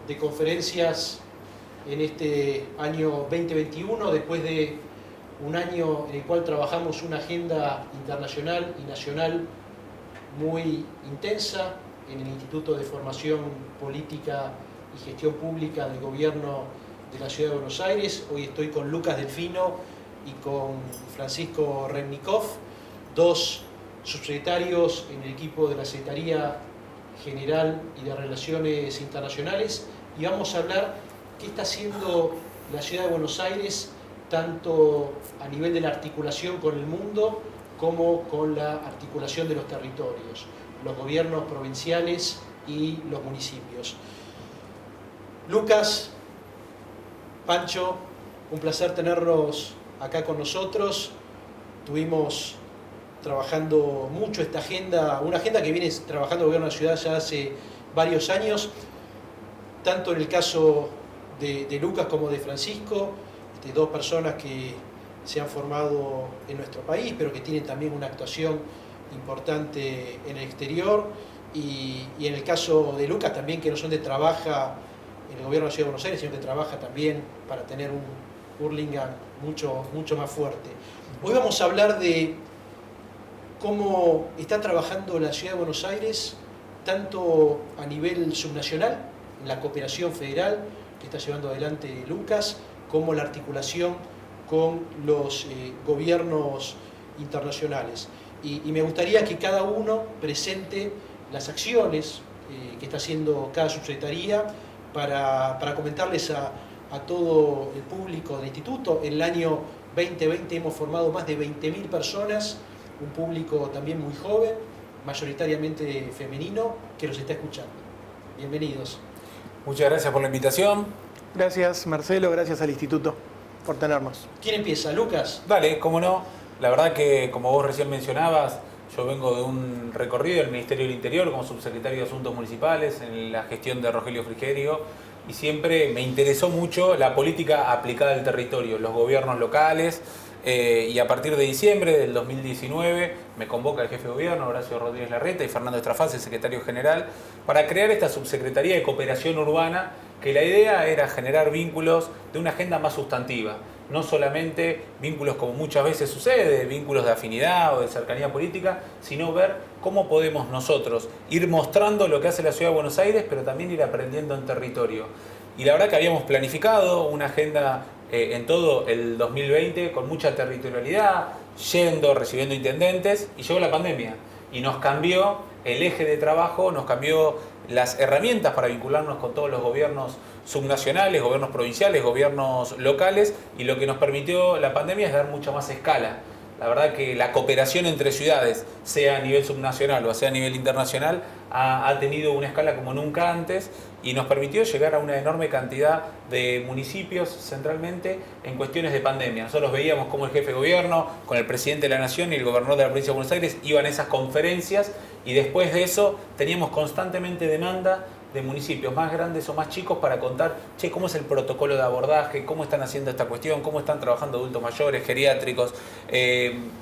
de conferencias en este año 2021, después de un año en el cual trabajamos una agenda internacional y nacional muy intensa en el Instituto de Formación Política y Gestión Pública del Gobierno de la Ciudad de Buenos Aires. Hoy estoy con Lucas Delfino y con Francisco Remnikov, dos subsecretarios en el equipo de la Secretaría General y de Relaciones Internacionales, y vamos a hablar qué está haciendo la Ciudad de Buenos Aires tanto a nivel de la articulación con el mundo como con la articulación de los territorios, los gobiernos provinciales y los municipios. Lucas, Pancho, un placer tenerlos acá con nosotros. Tuvimos trabajando mucho esta agenda, una agenda que viene trabajando el Gobierno de la Ciudad ya hace varios años, tanto en el caso de Lucas como de Francisco, dos personas que se han formado en nuestro país, pero que tienen también una actuación importante en el exterior, y en el caso de Lucas también, que no solamente trabaja en el Gobierno de la Ciudad de Buenos Aires, sino que trabaja también para tener un Hurlingham mucho más fuerte. Hoy vamos a hablar de cómo está trabajando la Ciudad de Buenos Aires, tanto a nivel subnacional, en la cooperación federal que está llevando adelante Lucas, como la articulación con los gobiernos internacionales. Y me gustaría que cada uno presente las acciones que está haciendo cada subsecretaría para comentarles a todo el público del instituto. En el año 2020 hemos formado más de 20.000 personas, un público también muy joven, mayoritariamente femenino, que los está escuchando. Bienvenidos. Muchas gracias por la invitación. Gracias, Marcelo, gracias al instituto por tenernos. ¿Quién empieza? ¿Lucas? Dale, cómo no. La verdad que, como vos recién mencionabas, yo vengo de un recorrido del Ministerio del Interior como subsecretario de Asuntos Municipales en la gestión de Rogelio Frigerio, y siempre me interesó mucho la política aplicada al territorio, los gobiernos locales, y a partir de diciembre del 2019 me convoca el jefe de gobierno, Horacio Rodríguez Larreta, y Fernando Estrafaz, el secretario general, para crear esta subsecretaría de cooperación urbana, que la idea era generar vínculos de una agenda más sustantiva, no solamente vínculos como muchas veces sucede, vínculos de afinidad o de cercanía política, sino ver cómo podemos nosotros ir mostrando lo que hace la Ciudad de Buenos Aires, pero también ir aprendiendo en territorio. Y la verdad que habíamos planificado una agenda en todo el 2020 con mucha territorialidad, recibiendo intendentes, y llegó la pandemia y nos cambió el eje de trabajo, nos cambió las herramientas para vincularnos con todos los gobiernos subnacionales, gobiernos provinciales, gobiernos locales, y lo que nos permitió la pandemia es dar mucha más escala. La verdad que la cooperación entre ciudades, sea a nivel subnacional o sea a nivel internacional, ha tenido una escala como nunca antes, y nos permitió llegar a una enorme cantidad de municipios centralmente en cuestiones de pandemia. Nosotros veíamos cómo el jefe de gobierno, con el presidente de la Nación y el gobernador de la provincia de Buenos Aires iban a esas conferencias, y después de eso teníamos constantemente demanda de municipios más grandes o más chicos para contar, cómo es el protocolo de abordaje, cómo están haciendo esta cuestión, cómo están trabajando adultos mayores, geriátricos,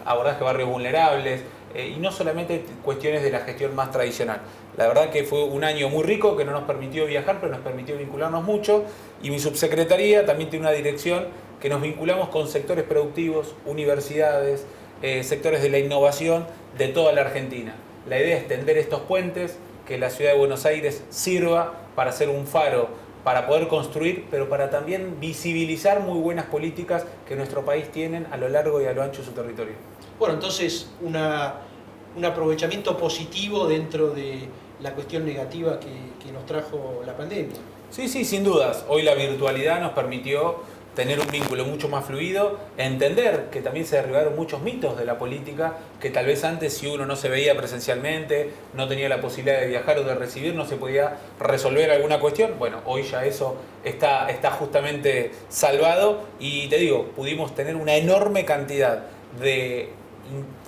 abordaje de barrios vulnerables, y no solamente cuestiones de la gestión más tradicional. La verdad que fue un año muy rico que no nos permitió viajar, pero nos permitió vincularnos mucho, y mi subsecretaría también tiene una dirección que nos vinculamos con sectores productivos, universidades, sectores de la innovación de toda la Argentina. La idea es tender estos puentes, que la Ciudad de Buenos Aires sirva para ser un faro, para poder construir, pero para también visibilizar muy buenas políticas que nuestro país tienen a lo largo y a lo ancho de su territorio. Bueno, entonces un aprovechamiento positivo dentro de la cuestión negativa que nos trajo la pandemia. Sí, sin dudas. Hoy la virtualidad nos permitió tener un vínculo mucho más fluido, entender que también se derribaron muchos mitos de la política, que tal vez antes, si uno no se veía presencialmente, no tenía la posibilidad de viajar o de recibir, no se podía resolver alguna cuestión. Bueno, hoy ya eso está justamente salvado, y te digo, pudimos tener una enorme cantidad de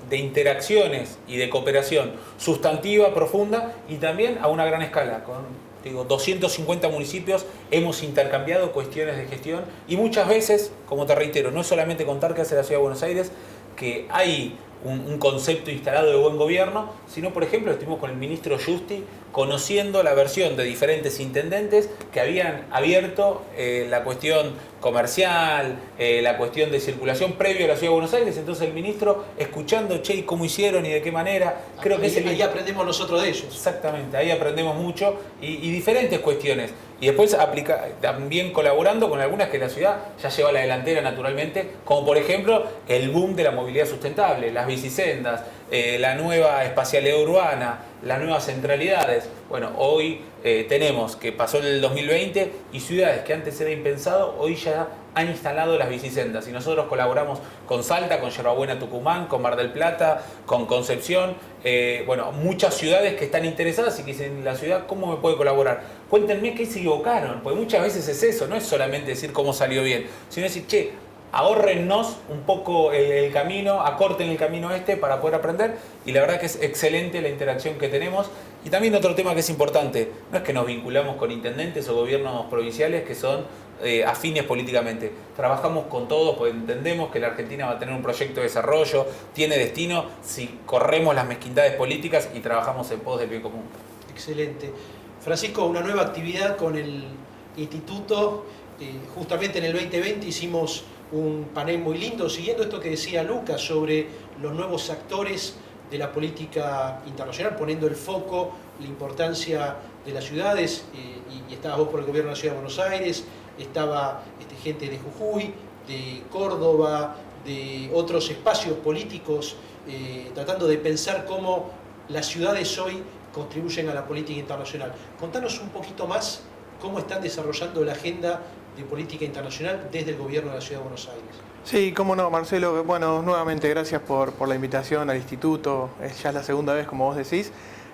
interacciones y de cooperación sustantiva, profunda, y también a una gran escala. Con 250 municipios hemos intercambiado cuestiones de gestión, y muchas veces, como te reitero, no es solamente contar qué hace la Ciudad de Buenos Aires, que hay un concepto instalado de buen gobierno, sino, por ejemplo, estuvimos con el ministro Justi conociendo la versión de diferentes intendentes que habían abierto la cuestión comercial, la cuestión de circulación previo a la Ciudad de Buenos Aires. Entonces el ministro, escuchando, che, ¿y cómo hicieron y de qué manera? Creo que ahí aprendemos nosotros de ellos. Exactamente, ahí aprendemos mucho y diferentes cuestiones. Y después también colaborando con algunas que la ciudad ya lleva a la delantera naturalmente, como por ejemplo el boom de la movilidad sustentable, las bicisendas, la nueva espacialidad urbana, las nuevas centralidades. Bueno, hoy tenemos que pasó el 2020 y ciudades que antes era impensado, hoy ya han instalado las bicisendas. Y nosotros colaboramos con Salta, con Yerbabuena Tucumán, con Mar del Plata, con Concepción. Bueno, muchas ciudades que están interesadas y que dicen, la ciudad, ¿cómo me puede colaborar? Cuéntenme qué se equivocaron, porque muchas veces es eso, no es solamente decir cómo salió bien, sino decir, che, ahórrennos un poco el camino, acorten el camino para poder aprender, y la verdad que es excelente la interacción que tenemos. Y también otro tema que es importante, no es que nos vinculamos con intendentes o gobiernos provinciales que son afines políticamente, trabajamos con todos porque entendemos que la Argentina va a tener un proyecto de desarrollo, tiene destino si corremos las mezquindades políticas y trabajamos en pos del bien común. Excelente. Francisco, una nueva actividad con el instituto, justamente en el 2020 hicimos un panel muy lindo, siguiendo esto que decía Lucas sobre los nuevos actores de la política internacional, poniendo el foco, la importancia de las ciudades, y estabas vos por el gobierno de la Ciudad de Buenos Aires, estaba gente de Jujuy, de Córdoba, de otros espacios políticos, tratando de pensar cómo las ciudades hoy contribuyen a la política internacional. Contanos un poquito más cómo están desarrollando la agenda de política internacional desde el gobierno de la Ciudad de Buenos Aires. Sí, cómo no, Marcelo. Bueno, nuevamente gracias por la invitación al instituto. Ya es la segunda vez, como vos decís.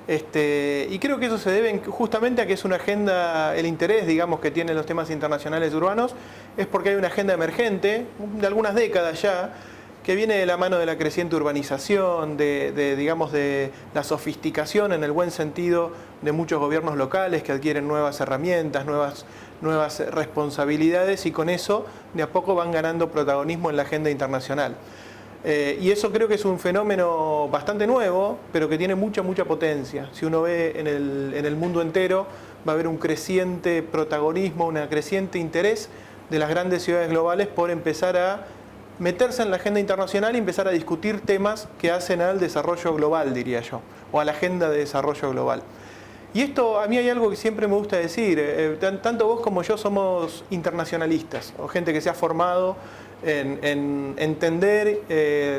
Y creo que eso se debe justamente a que es una agenda, el interés, digamos, que tienen los temas internacionales urbanos, es porque hay una agenda emergente, de algunas décadas ya, que viene de la mano de la creciente urbanización, digamos, de la sofisticación en el buen sentido de muchos gobiernos locales que adquieren nuevas herramientas, nuevas responsabilidades, y con eso de a poco van ganando protagonismo en la agenda internacional. Y eso creo que es un fenómeno bastante nuevo, pero que tiene mucha potencia. Si uno ve en el mundo entero, va a haber un creciente protagonismo, un creciente interés de las grandes ciudades globales por empezar a meterse en la agenda internacional y empezar a discutir temas que hacen al desarrollo global, diría yo, o a la agenda de desarrollo global. Y esto, a mí hay algo que siempre me gusta decir, tanto vos como yo somos internacionalistas, o gente que se ha formado en entender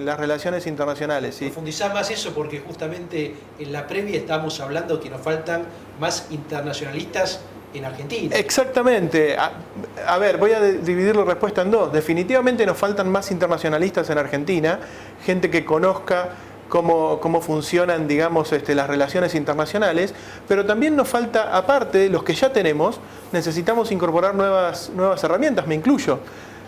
las relaciones internacionales. ¿Sí? Profundizar más eso, porque justamente en la previa estamos hablando que nos faltan más internacionalistas en Argentina. Exactamente. A ver, voy a dividir la respuesta en dos. Definitivamente nos faltan más internacionalistas en Argentina, gente que conozca cómo funcionan, digamos, las relaciones internacionales, pero también nos falta, aparte de los que ya tenemos, necesitamos incorporar nuevas herramientas, me incluyo.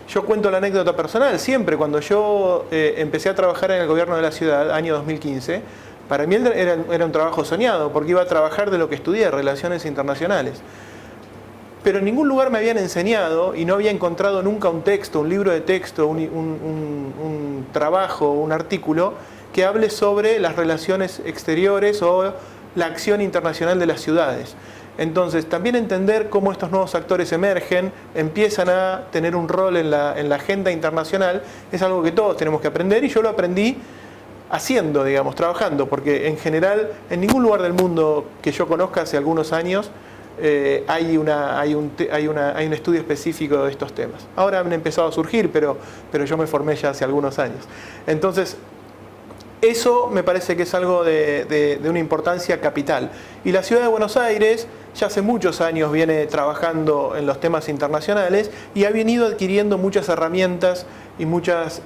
Yo cuento la anécdota personal, siempre cuando yo empecé a trabajar en el gobierno de la ciudad, año 2015, para mí era un trabajo soñado, porque iba a trabajar de lo que estudié, relaciones internacionales. Pero en ningún lugar me habían enseñado y no había encontrado nunca un texto, un libro de texto, un trabajo, un artículo que hable sobre las relaciones exteriores o la acción internacional de las ciudades. Entonces, también entender cómo estos nuevos actores emergen, empiezan a tener un rol en la agenda internacional, es algo que todos tenemos que aprender, y yo lo aprendí haciendo, digamos, trabajando, porque en general, en ningún lugar del mundo que yo conozca hace algunos años, hay un estudio específico de estos temas. Ahora han empezado a surgir, pero yo me formé ya hace algunos años. Entonces, eso me parece que es algo de una importancia capital. Y la Ciudad de Buenos Aires ya hace muchos años viene trabajando en los temas internacionales y ha venido adquiriendo muchas herramientas y muchas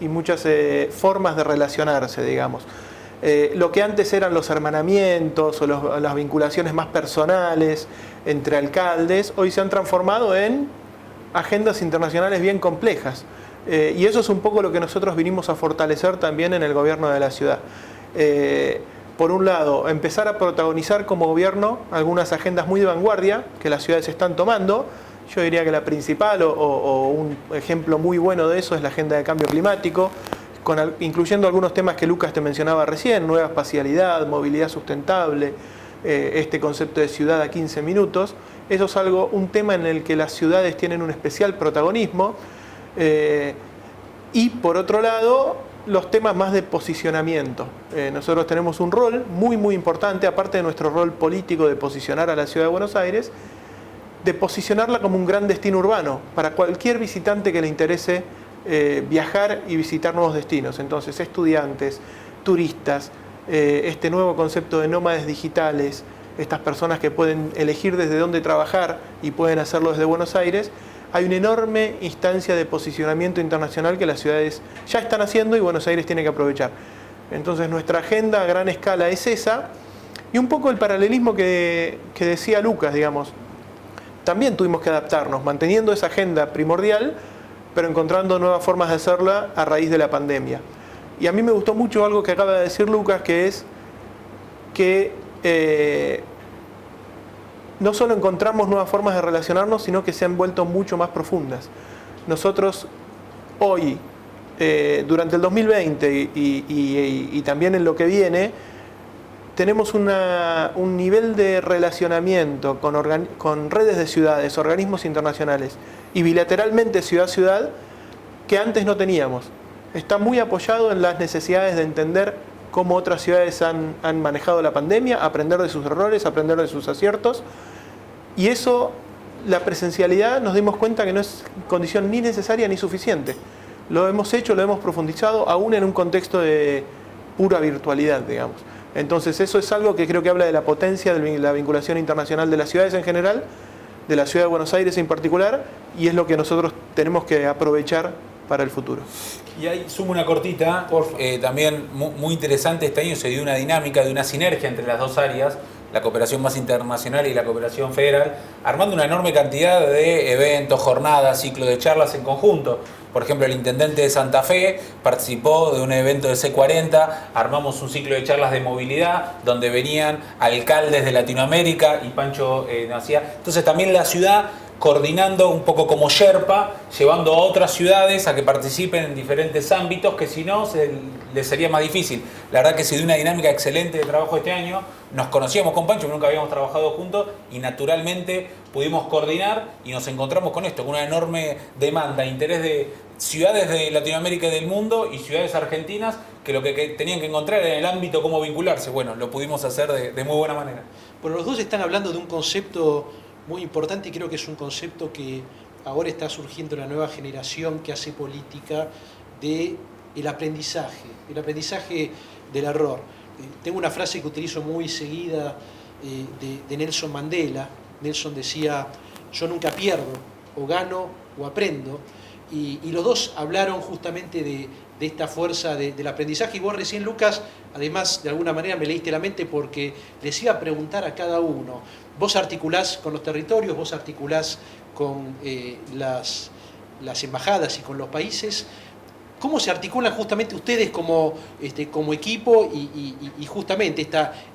formas de relacionarse, digamos. Lo que antes eran los hermanamientos o las vinculaciones más personales entre alcaldes, hoy se han transformado en agendas internacionales bien complejas. Y eso es un poco lo que nosotros vinimos a fortalecer también en el gobierno de la ciudad. Por un lado, empezar a protagonizar como gobierno algunas agendas muy de vanguardia que las ciudades están tomando. Yo diría que la principal o un ejemplo muy bueno de eso es la agenda de cambio climático, incluyendo algunos temas que Lucas te mencionaba recién, nueva espacialidad, movilidad sustentable, este concepto de ciudad a 15 minutos. Eso es un tema en el que las ciudades tienen un especial protagonismo. Y por otro lado, los temas más de posicionamiento. Nosotros tenemos un rol muy, muy importante, aparte de nuestro rol político de posicionar a la ciudad de Buenos Aires, de posicionarla como un gran destino urbano para cualquier visitante que le interese viajar y visitar nuevos destinos. Entonces, estudiantes, turistas, este nuevo concepto de nómades digitales, estas personas que pueden elegir desde dónde trabajar y pueden hacerlo desde Buenos Aires, hay una enorme instancia de posicionamiento internacional que las ciudades ya están haciendo y Buenos Aires tiene que aprovechar. Entonces nuestra agenda a gran escala es esa, y un poco el paralelismo que decía Lucas, digamos. También tuvimos que adaptarnos, manteniendo esa agenda primordial, pero encontrando nuevas formas de hacerla a raíz de la pandemia. Y a mí me gustó mucho algo que acaba de decir Lucas, que es que no solo encontramos nuevas formas de relacionarnos, sino que se han vuelto mucho más profundas. Nosotros hoy, durante el 2020 y también en lo que viene, tenemos un nivel de relacionamiento con redes de ciudades, organismos internacionales y bilateralmente ciudad a ciudad que antes no teníamos. Está muy apoyado en las necesidades de entender cómo otras ciudades han manejado la pandemia, aprender de sus errores, aprender de sus aciertos. Y eso, la presencialidad, nos dimos cuenta que no es condición ni necesaria ni suficiente. Lo hemos hecho, lo hemos profundizado, aún en un contexto de pura virtualidad, digamos. Entonces eso es algo que creo que habla de la potencia de la vinculación internacional de las ciudades en general, de la ciudad de Buenos Aires en particular, y es lo que nosotros tenemos que aprovechar para el futuro. Y ahí sumo una cortita, también muy interesante, este año se dio una dinámica de una sinergia entre las dos áreas, la cooperación más internacional y la cooperación federal, armando una enorme cantidad de eventos, jornadas, ciclos de charlas en conjunto. Por ejemplo, el intendente de Santa Fe participó de un evento de C40, armamos un ciclo de charlas de movilidad donde venían alcaldes de Latinoamérica y Pancho nacía. Entonces también la ciudad coordinando un poco como Sherpa, llevando a otras ciudades a que participen en diferentes ámbitos que si no les sería más difícil. La verdad que se dio una dinámica excelente de trabajo este año. Nos conocíamos con Pancho, nunca habíamos trabajado juntos y naturalmente pudimos coordinar y nos encontramos con esto, con una enorme demanda, interés de ciudades de Latinoamérica y del mundo y ciudades argentinas que lo que tenían que encontrar era en el ámbito cómo vincularse. Bueno, lo pudimos hacer de muy buena manera. Bueno, los dos están hablando de un concepto muy importante y creo que es un concepto que ahora está surgiendo en la nueva generación que hace política del aprendizaje del error. Tengo una frase que utilizo muy seguida de Nelson Mandela. Nelson decía, yo nunca pierdo, o gano o aprendo. Y los dos hablaron justamente de esta fuerza del aprendizaje. Y vos recién, Lucas, además de alguna manera me leíste la mente porque les iba a preguntar a cada uno. Vos articulás con los territorios, vos articulás con las embajadas y con los países. ¿Cómo se articulan justamente ustedes como equipo y justamente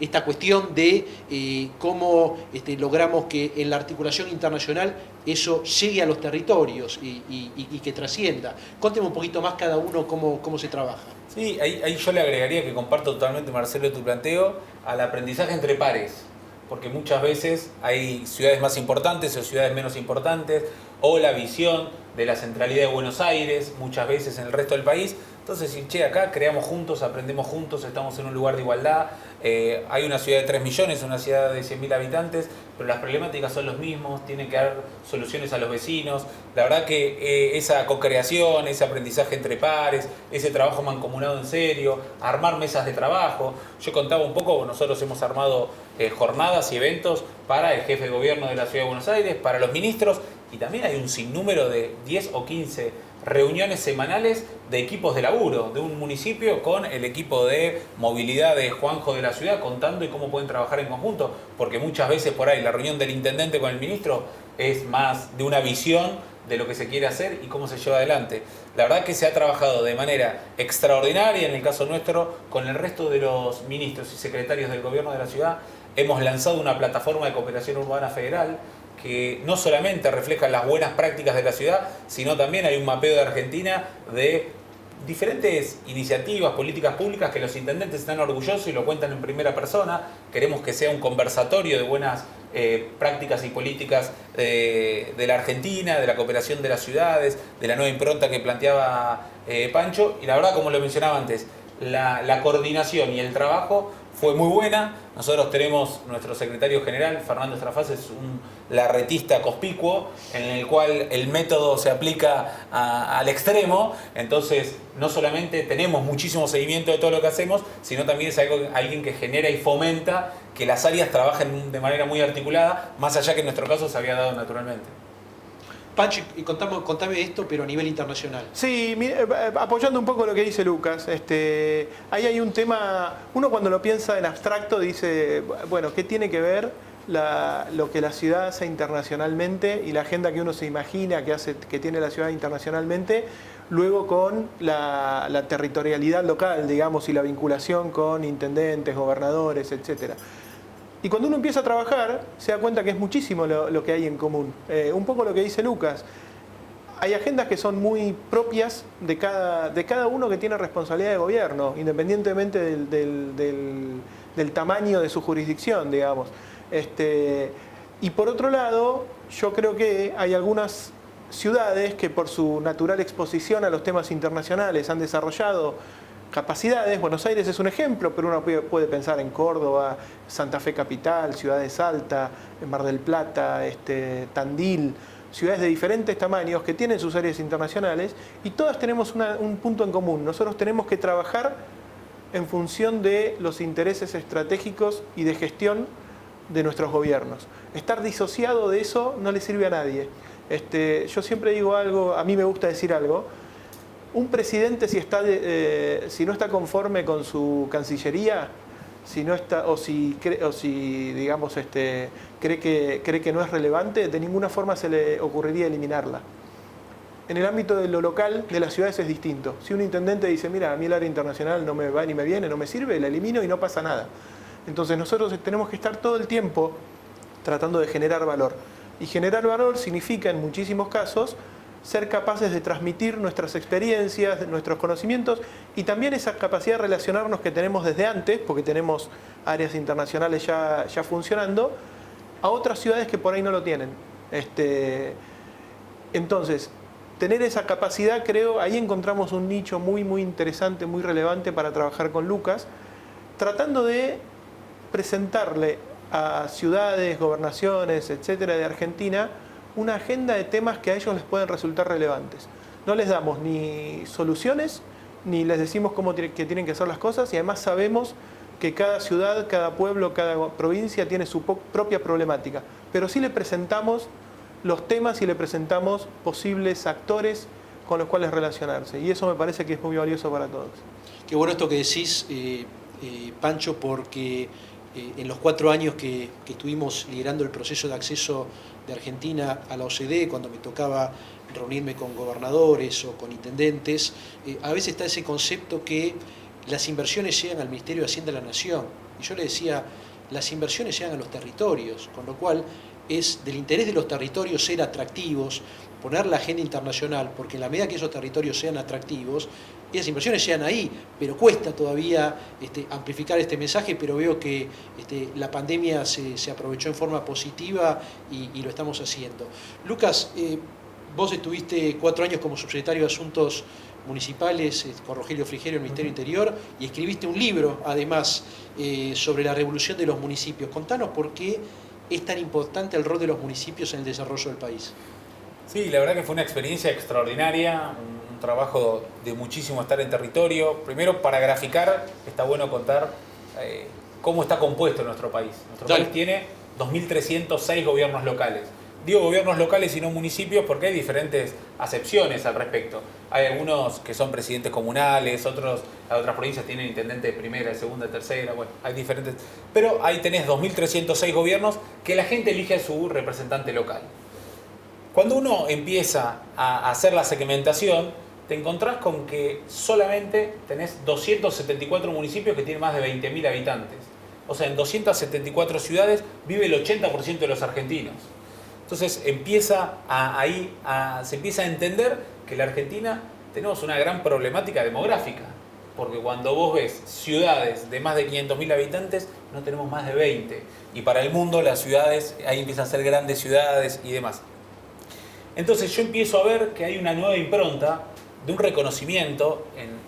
esta cuestión de cómo logramos que en la articulación internacional eso llegue a los territorios y que trascienda? Conteme un poquito más cada uno cómo se trabaja. Sí, ahí yo le agregaría que comparto totalmente, Marcelo, tu planteo al aprendizaje entre pares, porque muchas veces hay ciudades más importantes o ciudades menos importantes, o la visión de la centralidad de Buenos Aires, muchas veces en el resto del país. Entonces, che, acá creamos juntos, aprendemos juntos, estamos en un lugar de igualdad. Hay una ciudad de 3 millones, una ciudad de 100.000 habitantes, pero las problemáticas son los mismos, tienen que dar soluciones a los vecinos. La verdad que esa co-creación, ese aprendizaje entre pares, ese trabajo mancomunado en serio, armar mesas de trabajo. Yo contaba un poco, nosotros hemos armado jornadas y eventos para el jefe de gobierno de la Ciudad de Buenos Aires, para los ministros, y también hay un sinnúmero de 10 o 15 reuniones semanales de equipos de laburo de un municipio con el equipo de movilidad de Juanjo de la ciudad, contando y cómo pueden trabajar en conjunto, porque muchas veces por ahí la reunión del intendente con el ministro es más de una visión de lo que se quiere hacer y cómo se lleva adelante. La verdad que se ha trabajado de manera extraordinaria, en el caso nuestro, con el resto de los ministros y secretarios del gobierno de la ciudad. Hemos lanzado una plataforma de cooperación urbana federal que no solamente refleja las buenas prácticas de la ciudad, sino también hay un mapeo de Argentina de diferentes iniciativas, políticas públicas que los intendentes están orgullosos y lo cuentan en primera persona. Queremos que sea un conversatorio de buenas prácticas y políticas de la Argentina, de la cooperación de las ciudades, de la nueva impronta que planteaba Pancho. Y la verdad, como lo mencionaba antes, la coordinación y el trabajo fue muy buena. Nosotros tenemos nuestro secretario general, Fernando Estrafaz, es un larretista conspicuo, en el cual el método se aplica al extremo. Entonces, no solamente tenemos muchísimo seguimiento de todo lo que hacemos, sino también es alguien que genera y fomenta que las áreas trabajen de manera muy articulada, más allá que en nuestro caso se había dado naturalmente. Pancho, y contame esto, pero a nivel internacional. Sí, apoyando un poco lo que dice Lucas, ahí hay un tema, uno cuando lo piensa en abstracto dice, bueno, ¿qué tiene que ver lo que la ciudad hace internacionalmente y la agenda que uno se imagina que tiene la ciudad internacionalmente, luego con la territorialidad local, digamos, y la vinculación con intendentes, gobernadores, etcétera? Y cuando uno empieza a trabajar, se da cuenta que es muchísimo lo que hay en común. Un poco lo que dice Lucas. Hay agendas que son muy propias de cada uno que tiene responsabilidad de gobierno, independientemente del tamaño de su jurisdicción, digamos. Y por otro lado, yo creo que hay algunas ciudades que por su natural exposición a los temas internacionales han desarrollado capacidades. Buenos Aires es un ejemplo, pero uno puede pensar en Córdoba, Santa Fe capital, Ciudad de Salta, Mar del Plata, Tandil, ciudades de diferentes tamaños que tienen sus áreas internacionales y todas tenemos un punto en común. Nosotros tenemos que trabajar en función de los intereses estratégicos y de gestión de nuestros gobiernos. Estar disociado de eso no le sirve a nadie. Yo siempre digo algo, a mí me gusta decir algo. Un presidente si no está conforme con su cancillería, digamos cree que no es relevante, de ninguna forma se le ocurriría eliminarla. En el ámbito de lo local, de las ciudades es distinto. Si un intendente dice, mira, a mí el área internacional no me va ni me viene, no me sirve, la elimino y no pasa nada. Entonces nosotros tenemos que estar todo el tiempo tratando de generar valor. Y generar valor significa, en muchísimos casos, ser capaces de transmitir nuestras experiencias, nuestros conocimientos y también esa capacidad de relacionarnos que tenemos desde antes, porque tenemos áreas internacionales ya funcionando, a otras ciudades que por ahí no lo tienen. Entonces, tener esa capacidad, creo, ahí encontramos un nicho muy, muy interesante, muy relevante para trabajar con Lucas, tratando de presentarle a ciudades, gobernaciones, etcétera, de Argentina, una agenda de temas que a ellos les pueden resultar relevantes. No les damos ni soluciones, ni les decimos que tienen que hacer las cosas, y además sabemos que cada ciudad, cada pueblo, cada provincia tiene su propia problemática. Pero sí le presentamos los temas y le presentamos posibles actores con los cuales relacionarse. Y eso me parece que es muy valioso para todos. Qué bueno esto que decís, Pancho, porque en los 4 años que estuvimos liderando el proceso de acceso de Argentina a la OCDE, cuando me tocaba reunirme con gobernadores o con intendentes, a veces está ese concepto que las inversiones llegan al Ministerio de Hacienda de la Nación. Y yo le decía, las inversiones llegan a los territorios, con lo cual es del interés de los territorios ser atractivos, poner la agenda internacional, porque en la medida que esos territorios sean atractivos, esas inversiones llegan ahí, pero cuesta todavía amplificar este mensaje, pero veo que la pandemia se aprovechó en forma positiva y lo estamos haciendo. Lucas, vos estuviste 4 años como subsecretario de Asuntos Municipales con Rogelio Frigerio en el Ministerio Interior y escribiste un libro, además, sobre la revolución de los municipios. Contanos por qué es tan importante el rol de los municipios en el desarrollo del país. Sí, la verdad que fue una experiencia extraordinaria, un trabajo de muchísimo estar en territorio. Primero, para graficar, está bueno contar cómo está compuesto nuestro país. Nuestro país tiene 2.306 gobiernos locales. Digo gobiernos locales y no municipios porque hay diferentes acepciones al respecto. Hay algunos que son presidentes comunales, otras provincias tienen intendente de primera, de segunda, de tercera, bueno, hay diferentes. Pero ahí tenés 2.306 gobiernos que la gente elige a su representante local. Cuando uno empieza a hacer la segmentación, te encontrás con que solamente tenés 274 municipios que tienen más de 20.000 habitantes. O sea, en 274 ciudades vive el 80% de los argentinos. Entonces se empieza a entender que la Argentina tenemos una gran problemática demográfica, porque cuando vos ves ciudades de más de 500.000 habitantes, no tenemos más de 20. Y para el mundo las ciudades, ahí empiezan a ser grandes ciudades y demás. Entonces yo empiezo a ver que hay una nueva impronta de un reconocimiento en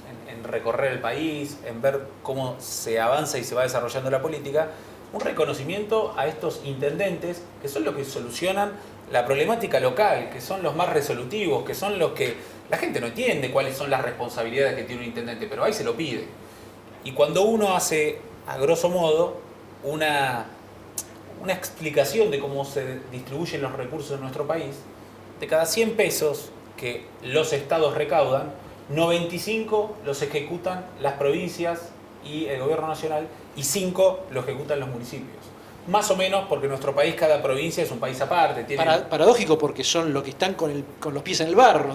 recorrer el país, en ver cómo se avanza y se va desarrollando la política, un reconocimiento a estos intendentes que son los que solucionan la problemática local, que son los más resolutivos, que son los que la gente no entiende cuáles son las responsabilidades que tiene un intendente, pero ahí se lo pide. Y cuando uno hace, a grosso modo, una explicación de cómo se distribuyen los recursos en nuestro país, de cada 100 pesos que los estados recaudan, 95 los ejecutan las provincias y el gobierno nacional y 5 los ejecutan los municipios. Más o menos porque en nuestro país cada provincia es un país aparte. Paradójico porque son los que están con los pies en el barro.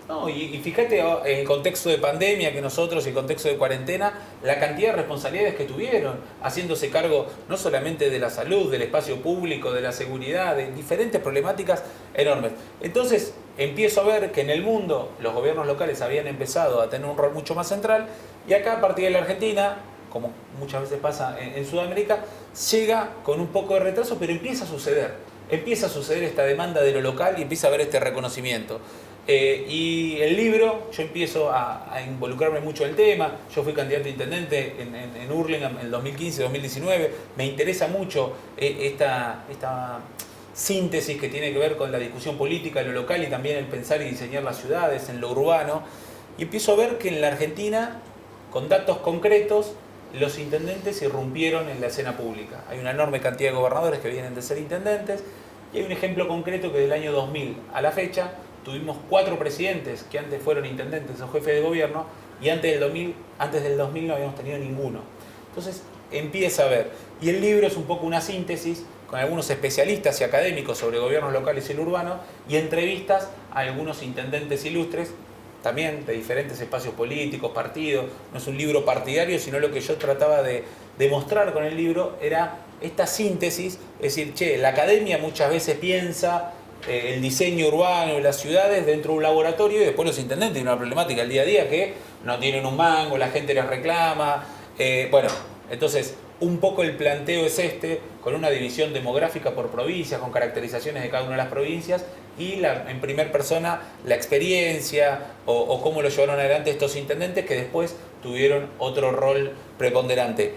No, y fíjate en el contexto de pandemia que nosotros, el contexto de cuarentena, la cantidad de responsabilidades que tuvieron, haciéndose cargo no solamente de la salud, del espacio público, de la seguridad, de diferentes problemáticas enormes. Entonces empiezo a ver que en el mundo los gobiernos locales habían empezado a tener un rol mucho más central y acá a partir de la Argentina, como muchas veces pasa en Sudamérica, llega con un poco de retraso, pero empieza a suceder. Empieza a suceder esta demanda de lo local y empieza a haber este reconocimiento. Y el libro, yo empiezo a involucrarme mucho en el tema. Yo fui candidato a intendente en Hurlingham en el 2015-2019. Me interesa mucho esta síntesis que tiene que ver con la discusión política, lo local y también el pensar y diseñar las ciudades en lo urbano. Y empiezo a ver que en la Argentina, con datos concretos, los intendentes irrumpieron en la escena pública. Hay una enorme cantidad de gobernadores que vienen de ser intendentes y hay un ejemplo concreto que del año 2000 a la fecha tuvimos 4 presidentes que antes fueron intendentes o jefes de gobierno y antes del 2000 no habíamos tenido ninguno. Entonces empieza a ver. Y el libro es un poco una síntesis con algunos especialistas y académicos sobre gobiernos locales y el urbano y entrevistas a algunos intendentes ilustres también de diferentes espacios políticos, partidos. No es un libro partidario, sino lo que yo trataba de demostrar con el libro era esta síntesis, es decir, la academia muchas veces piensa el diseño urbano de las ciudades dentro de un laboratorio y después los intendentes tienen una problemática el día a día que no tienen un mango, la gente les reclama. Entonces un poco el planteo es con una división demográfica por provincias, con caracterizaciones de cada una de las provincias y en primer persona la experiencia o cómo lo llevaron adelante estos intendentes que después tuvieron otro rol preponderante.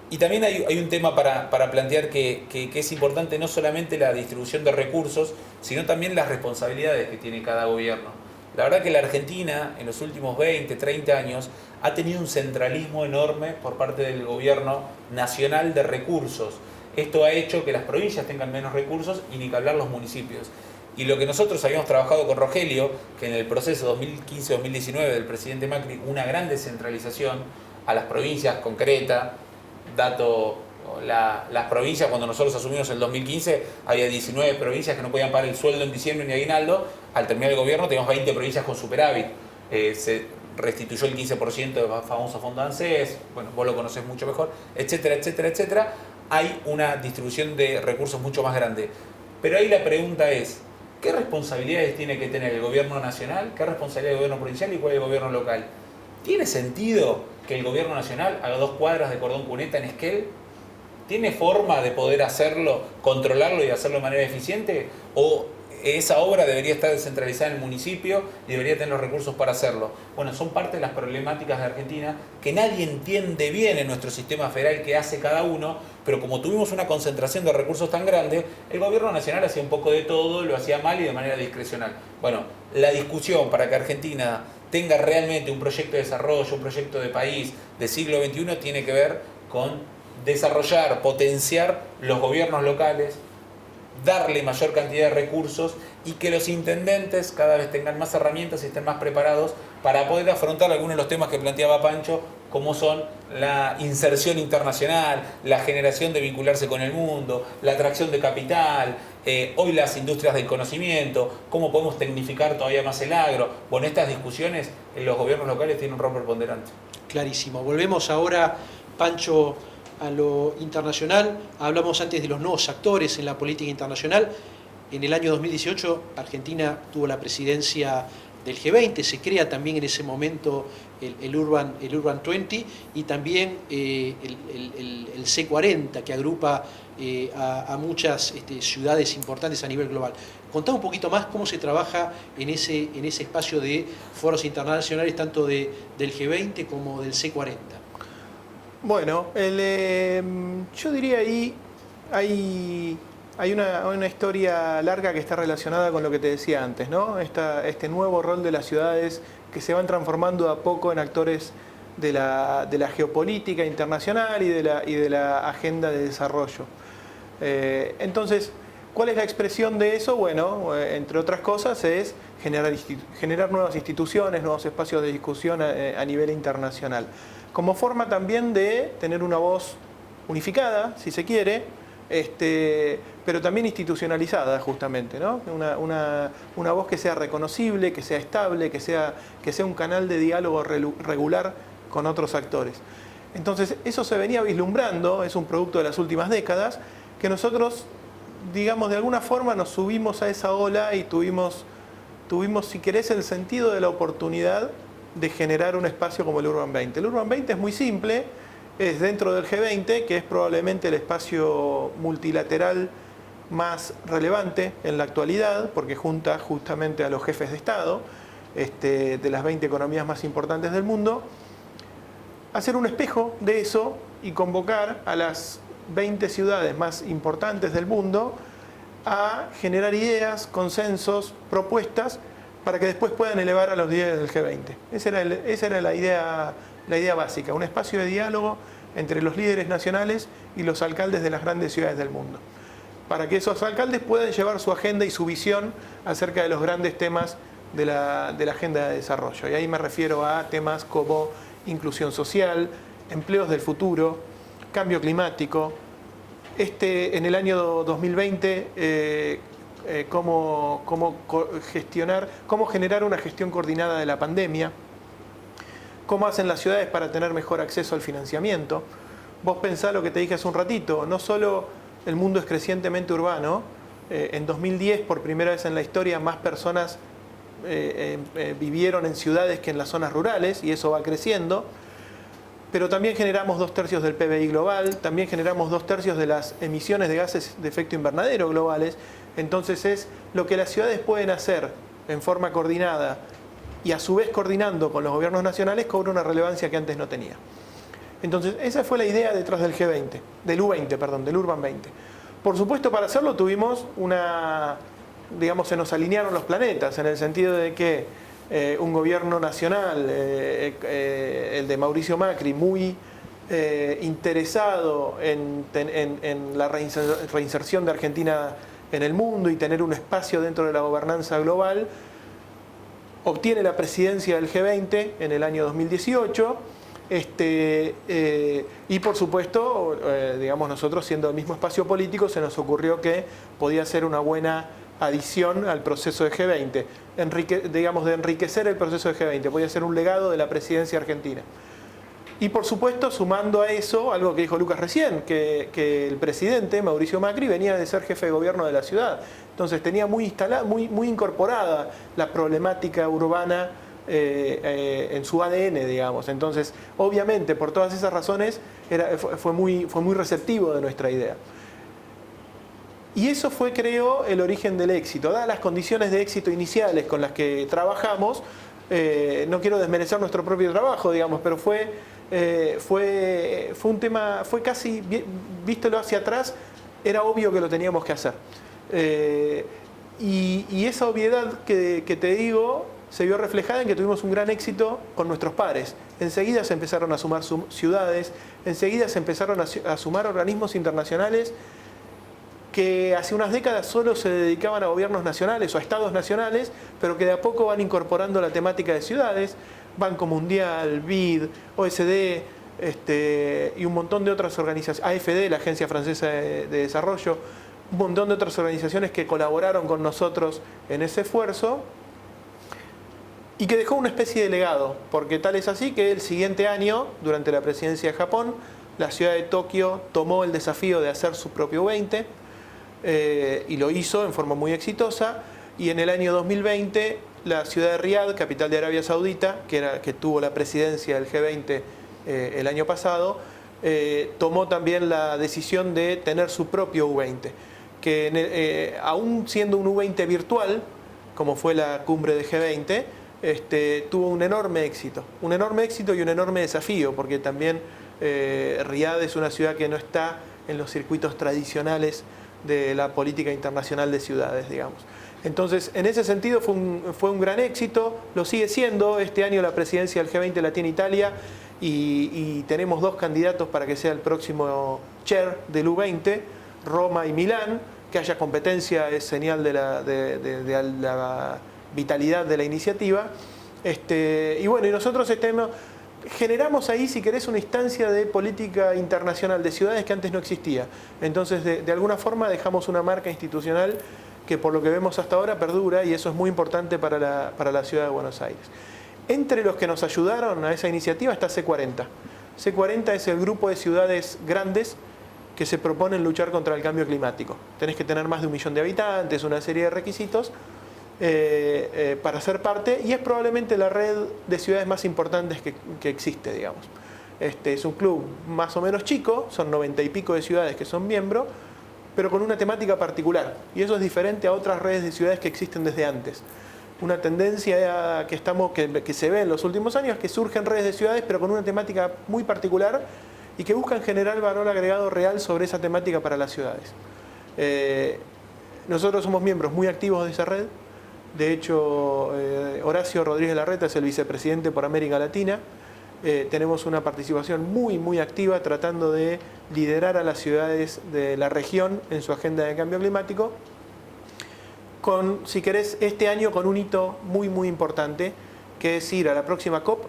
Y también hay un tema para plantear que es importante no solamente la distribución de recursos, sino también las responsabilidades que tiene cada gobierno. La verdad que la Argentina en los últimos 20, 30 años ha tenido un centralismo enorme por parte del gobierno nacional de recursos. Esto ha hecho que las provincias tengan menos recursos y ni que hablar los municipios. Y lo que nosotros habíamos trabajado con Rogelio, que en el proceso 2015-2019 del presidente Macri, una gran descentralización a las provincias concreta, las provincias, cuando nosotros asumimos el 2015, había 19 provincias que no podían pagar el sueldo en diciembre ni aguinaldo. Al terminar el gobierno teníamos 20 provincias con superávit. Se restituyó el 15% del famoso fondo ANSES, bueno, vos lo conocés mucho mejor, etcétera, etcétera, etcétera. Hay una distribución de recursos mucho más grande. Pero ahí la pregunta es, ¿qué responsabilidades tiene que tener el gobierno nacional? ¿Qué responsabilidad el gobierno provincial y cuál es el gobierno local? ¿Tiene sentido que el gobierno nacional haga 2 cuadras de cordón cuneta en Esquel? ¿Tiene forma de poder hacerlo, controlarlo y hacerlo de manera eficiente? ¿O esa obra debería estar descentralizada en el municipio y debería tener los recursos para hacerlo? Bueno, son parte de las problemáticas de Argentina que nadie entiende bien en nuestro sistema federal qué hace cada uno, pero como tuvimos una concentración de recursos tan grande, el gobierno nacional hacía un poco de todo, lo hacía mal y de manera discrecional. Bueno, la discusión para que Argentina tenga realmente un proyecto de desarrollo, un proyecto de país del siglo XXI tiene que ver con desarrollar, potenciar los gobiernos locales, darle mayor cantidad de recursos y que los intendentes cada vez tengan más herramientas y estén más preparados para poder afrontar algunos de los temas que planteaba Pancho, como son la inserción internacional, la generación de vincularse con el mundo, la atracción de capital, hoy las industrias del conocimiento, cómo podemos tecnificar todavía más el agro. Bueno, estas discusiones en los gobiernos locales tienen un rol preponderante. Clarísimo. Volvemos ahora, Pancho, a lo internacional. Hablamos antes de los nuevos actores en la política internacional. En el año 2018, Argentina tuvo la presidencia del G20, se crea también en ese momento el Urban 20 y también el C40, que agrupa a muchas ciudades importantes a nivel global. Contá un poquito más cómo se trabaja en ese espacio de foros internacionales, tanto del G20 como del C40. Bueno, yo diría ahí hay una historia larga que está relacionada con lo que te decía antes, ¿no? Este nuevo rol de las ciudades que se van transformando a poco en actores de la geopolítica internacional y de la agenda de desarrollo. Entonces, ¿cuál es la expresión de eso? Bueno, entre otras cosas es generar nuevas instituciones, nuevos espacios de discusión a nivel internacional, como forma también de tener una voz unificada, si se quiere, pero también institucionalizada justamente, ¿no? Una voz que sea reconocible, que sea estable, que sea un canal de diálogo regular con otros actores. Entonces, eso se venía vislumbrando, es un producto de las últimas décadas, que nosotros, digamos, de alguna forma nos subimos a esa ola y tuvimos, si querés, el sentido de la oportunidad de generar un espacio como el Urban 20. El Urban 20 es muy simple, es dentro del G20, que es probablemente el espacio multilateral más relevante en la actualidad, porque junta justamente a los jefes de Estado de las 20 economías más importantes del mundo, hacer un espejo de eso y convocar a las 20 ciudades más importantes del mundo a generar ideas, consensos, propuestas para que después puedan elevar a los líderes del G20. Esa era la idea básica, un espacio de diálogo entre los líderes nacionales y los alcaldes de las grandes ciudades del mundo, para que esos alcaldes puedan llevar su agenda y su visión acerca de los grandes temas de la agenda de desarrollo. Y ahí me refiero a temas como inclusión social, empleos del futuro, cambio climático, en el año 2020, cómo generar una gestión coordinada de la pandemia, cómo hacen las ciudades para tener mejor acceso al financiamiento. Vos pensá lo que te dije hace un ratito, no solo el mundo es crecientemente urbano, en 2010 por primera vez en la historia más personas vivieron en ciudades que en las zonas rurales y eso va creciendo, pero también generamos 2/3 del PBI global, también generamos 2/3 de las emisiones de gases de efecto invernadero globales. Entonces es lo que las ciudades pueden hacer en forma coordinada y a su vez coordinando con los gobiernos nacionales cobra una relevancia que antes no tenía. Entonces esa fue la idea detrás del G20, del Urban 20. Por supuesto, para hacerlo tuvimos se nos alinearon los planetas en el sentido de que un gobierno nacional, el de Mauricio Macri, muy interesado en la reinserción de Argentina en el mundo y tener un espacio dentro de la gobernanza global, obtiene la presidencia del G20 en el año 2018 y por supuesto, nosotros siendo el mismo espacio político se nos ocurrió que podía ser una buena adición al proceso de G20, de enriquecer el proceso de G20, podía ser un legado de la presidencia argentina. Y por supuesto, sumando a eso, algo que dijo Lucas recién, que el presidente, Mauricio Macri, venía de ser jefe de gobierno de la ciudad. Entonces tenía muy incorporada la problemática urbana en su ADN, digamos. Entonces, obviamente, por todas esas razones, fue muy receptivo de nuestra idea. Y eso fue, creo, el origen del éxito. Dadas las condiciones de éxito iniciales con las que trabajamos, no quiero desmerecer nuestro propio trabajo, digamos, pero fue un tema, fue casi, vístelo hacia atrás, era obvio que lo teníamos que hacer. Y esa obviedad que te digo se vio reflejada en que tuvimos un gran éxito con nuestros pares. Enseguida se empezaron a sumar ciudades, enseguida se empezaron a sumar organismos internacionales que hace unas décadas solo se dedicaban a gobiernos nacionales o a estados nacionales, pero que de a poco van incorporando la temática de ciudades, Banco Mundial, BID, OSD, y un montón de otras organizaciones, AFD, la Agencia Francesa de Desarrollo, un montón de otras organizaciones que colaboraron con nosotros en ese esfuerzo y que dejó una especie de legado, porque tal es así que el siguiente año, durante la presidencia de Japón, la ciudad de Tokio tomó el desafío de hacer su propio 20, y lo hizo en forma muy exitosa, y en el año 2020 la ciudad de Riad, capital de Arabia Saudita, que tuvo la presidencia del G20 el año pasado, tomó también la decisión de tener su propio U20, que aún siendo un U20 virtual, como fue la cumbre de G20, tuvo un enorme éxito y un enorme desafío, porque también Riad es una ciudad que no está en los circuitos tradicionales de la política internacional de ciudades, digamos. Entonces, en ese sentido fue un gran éxito, lo sigue siendo. Este año la presidencia del G20 la tiene Italia y tenemos 2 candidatos para que sea el próximo chair del U20, Roma y Milán. Que haya competencia es señal de la vitalidad de la iniciativa. Y bueno, y nosotros generamos ahí, si querés, una instancia de política internacional de ciudades que antes no existía. Entonces, de alguna forma dejamos una marca institucional que por lo que vemos hasta ahora perdura, y eso es muy importante para la ciudad de Buenos Aires. Entre los que nos ayudaron a esa iniciativa está C40. C40 es el grupo de ciudades grandes que se proponen luchar contra el cambio climático. Tenés que tener más de 1 millón de habitantes, una serie de requisitos para ser parte, y es probablemente la red de ciudades más importantes que existe, digamos. Es un club más o menos chico, son 90 y pico de ciudades que son miembros, pero con una temática particular, y eso es diferente a otras redes de ciudades que existen desde antes. Una tendencia que se ve en los últimos años es que surgen redes de ciudades, pero con una temática muy particular y que buscan generar valor agregado real sobre esa temática para las ciudades. Nosotros somos miembros muy activos de esa red. De hecho, Horacio Rodríguez Larreta es el vicepresidente por América Latina. Tenemos una participación muy, muy activa tratando de liderar a las ciudades de la región en su agenda de cambio climático. Si querés, este año con un hito muy, muy importante, que es ir a la próxima COP,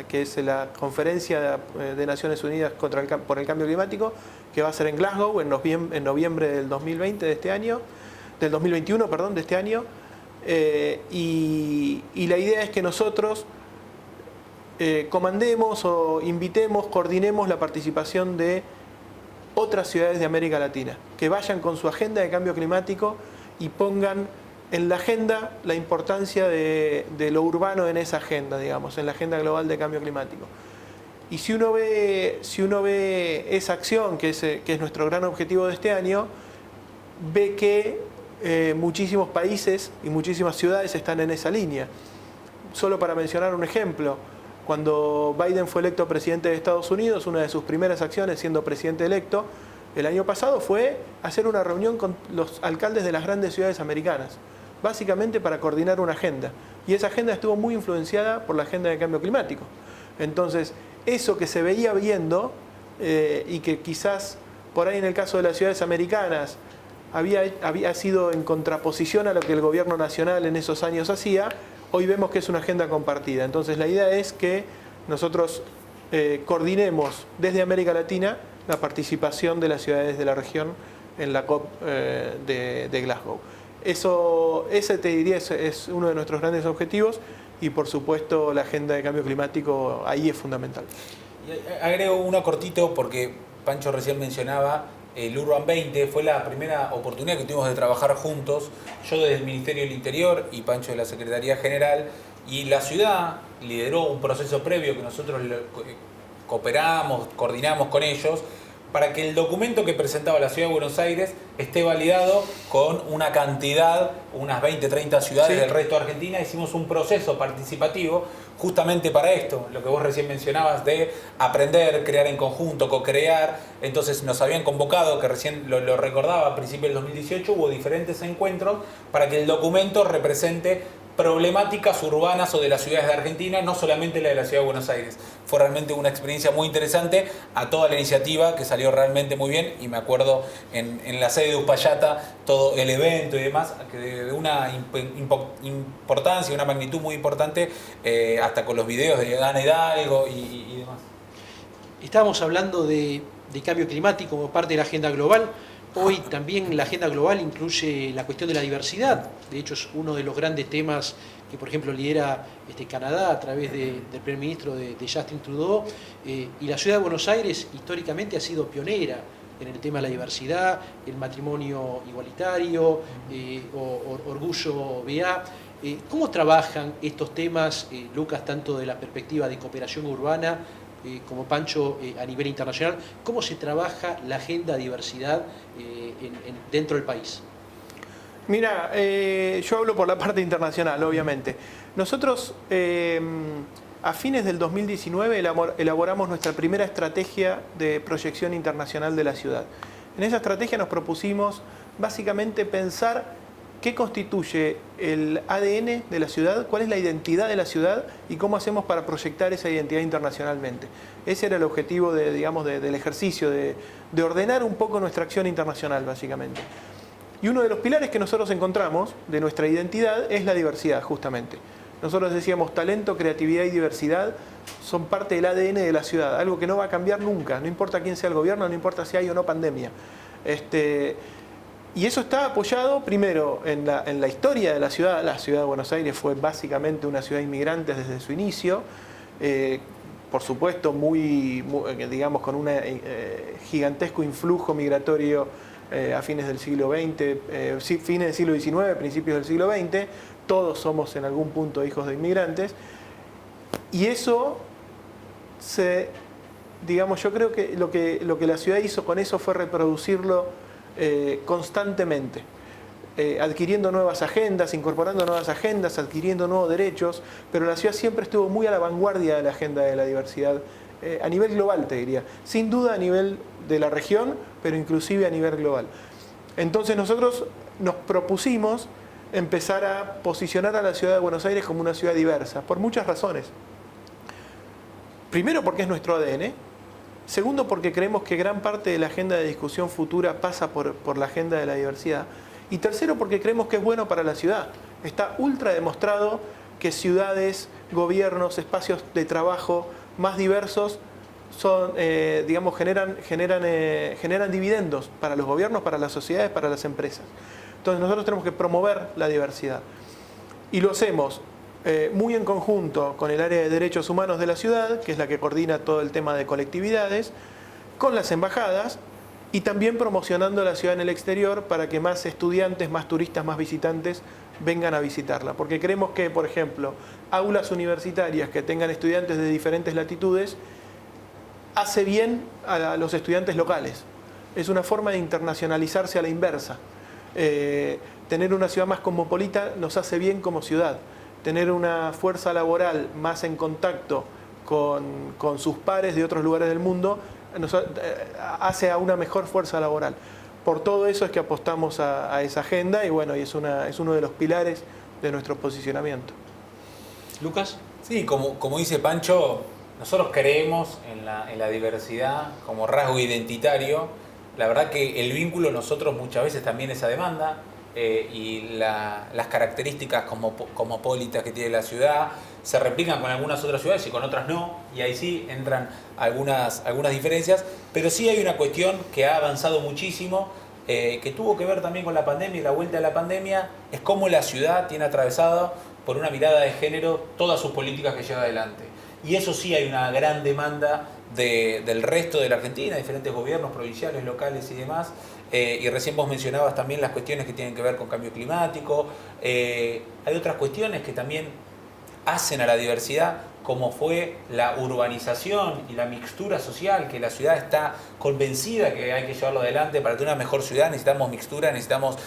que es la Conferencia de Naciones Unidas por el Cambio Climático, que va a ser en Glasgow en noviembre del 2020 de este año, del 2021, perdón, de este año. Y la idea es que nosotros comandemos o invitemos, coordinemos la participación de otras ciudades de América Latina, que vayan con su agenda de cambio climático y pongan en la agenda la importancia de lo urbano en esa agenda, digamos, en la agenda global de cambio climático. Y si uno ve esa acción, que es nuestro gran objetivo de este año, ve que muchísimos países y muchísimas ciudades están en esa línea. Solo para mencionar un ejemplo, cuando Biden fue electo presidente de Estados Unidos, una de sus primeras acciones siendo presidente electo el año pasado fue hacer una reunión con los alcaldes de las grandes ciudades americanas, básicamente para coordinar una agenda. Y esa agenda estuvo muy influenciada por la agenda de cambio climático. Entonces, eso que se veía viendo y que quizás por ahí en el caso de las ciudades americanas había sido en contraposición a lo que el gobierno nacional en esos años hacía, hoy vemos que es una agenda compartida. Entonces, la idea es que nosotros coordinemos desde América Latina la participación de las ciudades de la región en la COP de Glasgow. Ese te diría es uno de nuestros grandes objetivos, y por supuesto la agenda de cambio climático ahí es fundamental. Y agrego uno cortito porque Pancho recién mencionaba el Urban 20, fue la primera oportunidad que tuvimos de trabajar juntos, yo desde el Ministerio del Interior y Pancho de la Secretaría General, y la ciudad lideró un proceso previo que nosotros cooperamos, coordinamos con ellos, para que el documento que presentaba la Ciudad de Buenos Aires esté validado con una cantidad, unas 20, 30 ciudades del resto de Argentina. Hicimos un proceso participativo justamente para esto, lo que vos recién mencionabas de aprender, crear en conjunto, co-crear. Entonces nos habían convocado, que recién lo recordaba, a principios del 2018 hubo diferentes encuentros para que el documento represente problemáticas urbanas o de las ciudades de Argentina, no solamente la de la Ciudad de Buenos Aires. Fue realmente una experiencia muy interesante a toda la iniciativa, que salió realmente muy bien, y me acuerdo en la sede de Uspallata, todo el evento y demás, que de una importancia, una magnitud muy importante, hasta con los videos de Ana Hidalgo y demás. Estábamos hablando de cambio climático como parte de la agenda global. Hoy también la agenda global incluye la cuestión de la diversidad. De hecho, es uno de los grandes temas que, por ejemplo, lidera Canadá a través del primer ministro de Justin Trudeau. Y la ciudad de Buenos Aires históricamente ha sido pionera en el tema de la diversidad, el matrimonio igualitario, Orgullo BA. ¿Cómo trabajan estos temas, Lucas, tanto de la perspectiva de cooperación urbana como Pancho a nivel internacional? ¿Cómo se trabaja la agenda diversidad dentro del país? Mira, yo hablo por la parte internacional, obviamente. Nosotros a fines del 2019 elaboramos nuestra primera estrategia de proyección internacional de la ciudad. En esa estrategia nos propusimos básicamente pensar qué constituye el ADN de la ciudad, cuál es la identidad de la ciudad y cómo hacemos para proyectar esa identidad internacionalmente. Ese era el objetivo del ejercicio, de ordenar un poco nuestra acción internacional, básicamente. Y uno de los pilares que nosotros encontramos de nuestra identidad es la diversidad, justamente. Nosotros decíamos, talento, creatividad y diversidad son parte del ADN de la ciudad, algo que no va a cambiar nunca, no importa quién sea el gobierno, no importa si hay o no pandemia. Y eso está apoyado primero en la historia de la ciudad. La ciudad de Buenos Aires fue básicamente una ciudad de inmigrantes desde su inicio, por supuesto digamos, con un gigantesco influjo migratorio a fines del siglo XX, fines del siglo XIX, principios del siglo XX. Todos somos en algún punto hijos de inmigrantes. Y eso yo creo que lo que la ciudad hizo con eso fue reproducirlo constantemente, adquiriendo nuevas agendas, incorporando nuevas agendas, adquiriendo nuevos derechos, pero la ciudad siempre estuvo muy a la vanguardia de la agenda de la diversidad, a nivel global, te diría, sin duda a nivel de la región, pero inclusive a nivel global. Entonces nosotros nos propusimos empezar a posicionar a la ciudad de Buenos Aires como una ciudad diversa, por muchas razones. Primero, porque es nuestro ADN. Segundo, porque creemos que gran parte de la agenda de discusión futura pasa por la agenda de la diversidad. Y tercero, porque creemos que es bueno para la ciudad. Está ultra demostrado que ciudades, gobiernos, espacios de trabajo más diversos generan dividendos para los gobiernos, para las sociedades, para las empresas. Entonces nosotros tenemos que promover la diversidad. Y lo hacemos muy en conjunto con el área de derechos humanos de la ciudad, que es la que coordina todo el tema de colectividades, con las embajadas y también promocionando la ciudad en el exterior para que más estudiantes, más turistas, más visitantes vengan a visitarla. Porque creemos que, por ejemplo, aulas universitarias que tengan estudiantes de diferentes latitudes hace bien a los estudiantes locales. Es una forma de internacionalizarse a la inversa. Tener una ciudad más cosmopolita nos hace bien como ciudad. Tener una fuerza laboral más en contacto con sus pares de otros lugares del mundo nos hace a una mejor fuerza laboral. Por todo eso es que apostamos a esa agenda y bueno, y es uno de los pilares de nuestro posicionamiento. Lucas. Sí, como dice Pancho, nosotros creemos en la diversidad como rasgo identitario. La verdad que el vínculo nosotros muchas veces también esa demanda. Y las características cosmopolitas que tiene la ciudad se replican con algunas otras ciudades y con otras no, y ahí sí entran algunas diferencias, pero sí hay una cuestión que ha avanzado muchísimo, que tuvo que ver también con la pandemia y la vuelta de la pandemia, es cómo la ciudad tiene atravesado por una mirada de género todas sus políticas que lleva adelante. Y eso sí hay una gran demanda del resto de la Argentina, diferentes gobiernos provinciales, locales y demás. Y recién vos mencionabas también las cuestiones que tienen que ver con cambio climático. Hay otras cuestiones que también hacen a la diversidad, como fue la urbanización y la mixtura social, que la ciudad está convencida que hay que llevarlo adelante. Para tener una mejor ciudad necesitamos mixtura, necesitamos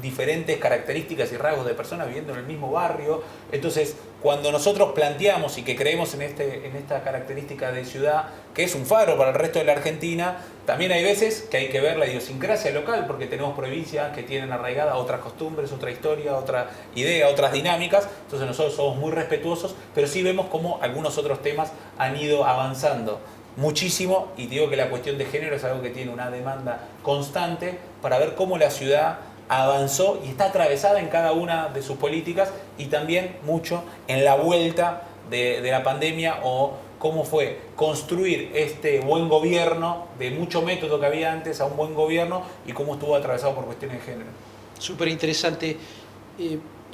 diferentes características y rasgos de personas viviendo en el mismo barrio. Entonces, cuando nosotros planteamos y que creemos en esta característica de ciudad, que es un faro para el resto de la Argentina, también hay veces que hay que ver la idiosincrasia local, porque tenemos provincias que tienen arraigadas otras costumbres, otra historia, otra idea, otras dinámicas. Entonces nosotros somos muy respetuosos, pero sí vemos cómo algunos otros temas han ido avanzando muchísimo, y digo que la cuestión de género es algo que tiene una demanda constante para ver cómo la ciudad avanzó y está atravesada en cada una de sus políticas, y también mucho en la vuelta de la pandemia, o cómo fue construir este buen gobierno de mucho método que había antes a un buen gobierno, y cómo estuvo atravesado por cuestiones de género. Súper interesante.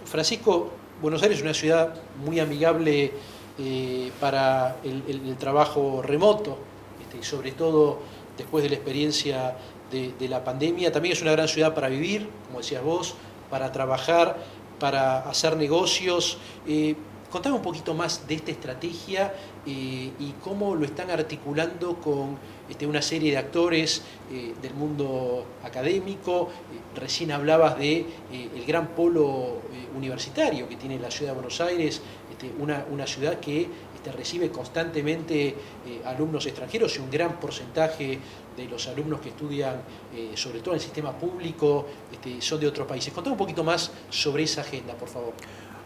Francisco, Buenos Aires es una ciudad muy amigable para el trabajo remoto, y sobre todo después de la experiencia de la pandemia. También es una gran ciudad para vivir, como decías vos, para trabajar, para hacer negocios. Contame un poquito más de esta estrategia y cómo lo están articulando con una serie de actores del mundo académico. Recién hablabas de el gran polo universitario que tiene la ciudad de Buenos Aires, una ciudad que recibe constantemente alumnos extranjeros y un gran porcentaje de los alumnos que estudian, sobre todo en el sistema público, son de otros países. Contame un poquito más sobre esa agenda, por favor.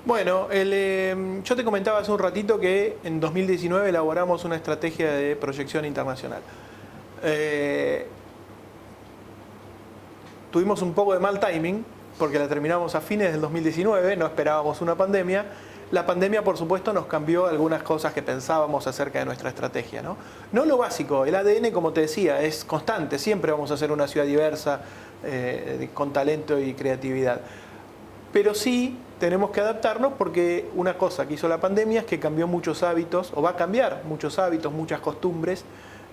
Bueno, yo te comentaba hace un ratito que en 2019 elaboramos una estrategia de proyección internacional. Tuvimos un poco de mal timing porque la terminamos a fines del 2019, no esperábamos una pandemia. La pandemia, por supuesto, nos cambió algunas cosas que pensábamos acerca de nuestra estrategia, ¿no? No lo básico, el ADN, como te decía, es constante, siempre vamos a ser una ciudad diversa, con talento y creatividad. Pero sí tenemos que adaptarnos porque una cosa que hizo la pandemia es que cambió muchos hábitos, o va a cambiar muchos hábitos, muchas costumbres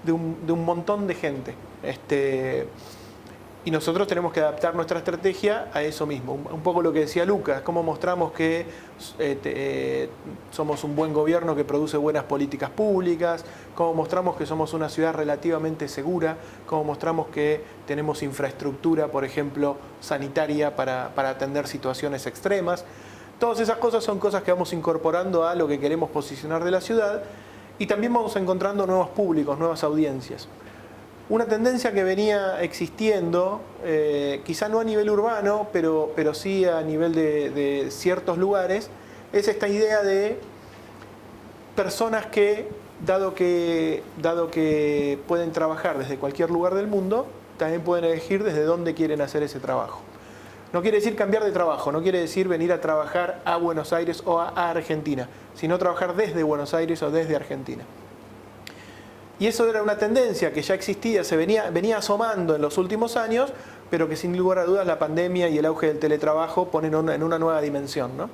de un montón de gente. Y nosotros tenemos que adaptar nuestra estrategia a eso mismo. Un poco lo que decía Lucas, cómo mostramos que somos un buen gobierno que produce buenas políticas públicas, cómo mostramos que somos una ciudad relativamente segura, cómo mostramos que tenemos infraestructura, por ejemplo, sanitaria para atender situaciones extremas. Todas esas cosas son cosas que vamos incorporando a lo que queremos posicionar de la ciudad y también vamos encontrando nuevos públicos, nuevas audiencias. Una tendencia que venía existiendo, quizá no a nivel urbano, pero sí a nivel de ciertos lugares, es esta idea de personas que, dado que pueden trabajar desde cualquier lugar del mundo, también pueden elegir desde dónde quieren hacer ese trabajo. No quiere decir cambiar de trabajo, no quiere decir venir a trabajar a Buenos Aires o a Argentina, sino trabajar desde Buenos Aires o desde Argentina. Y eso era una tendencia que ya existía, se venía asomando en los últimos años, pero que sin lugar a dudas la pandemia y el auge del teletrabajo ponen en una nueva dimensión, ¿no?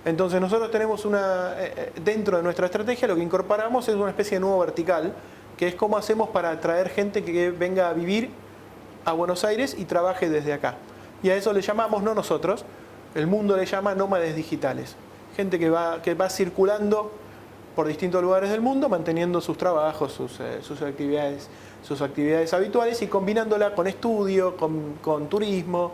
Entonces nosotros tenemos dentro de nuestra estrategia lo que incorporamos es una especie de nuevo vertical, que es cómo hacemos para atraer gente que venga a vivir a Buenos Aires y trabaje desde acá. Y a eso le llamamos, no nosotros, el mundo le llama nómades digitales. Gente que va circulando por distintos lugares del mundo, manteniendo sus trabajos, sus actividades habituales y combinándola con estudio, con turismo,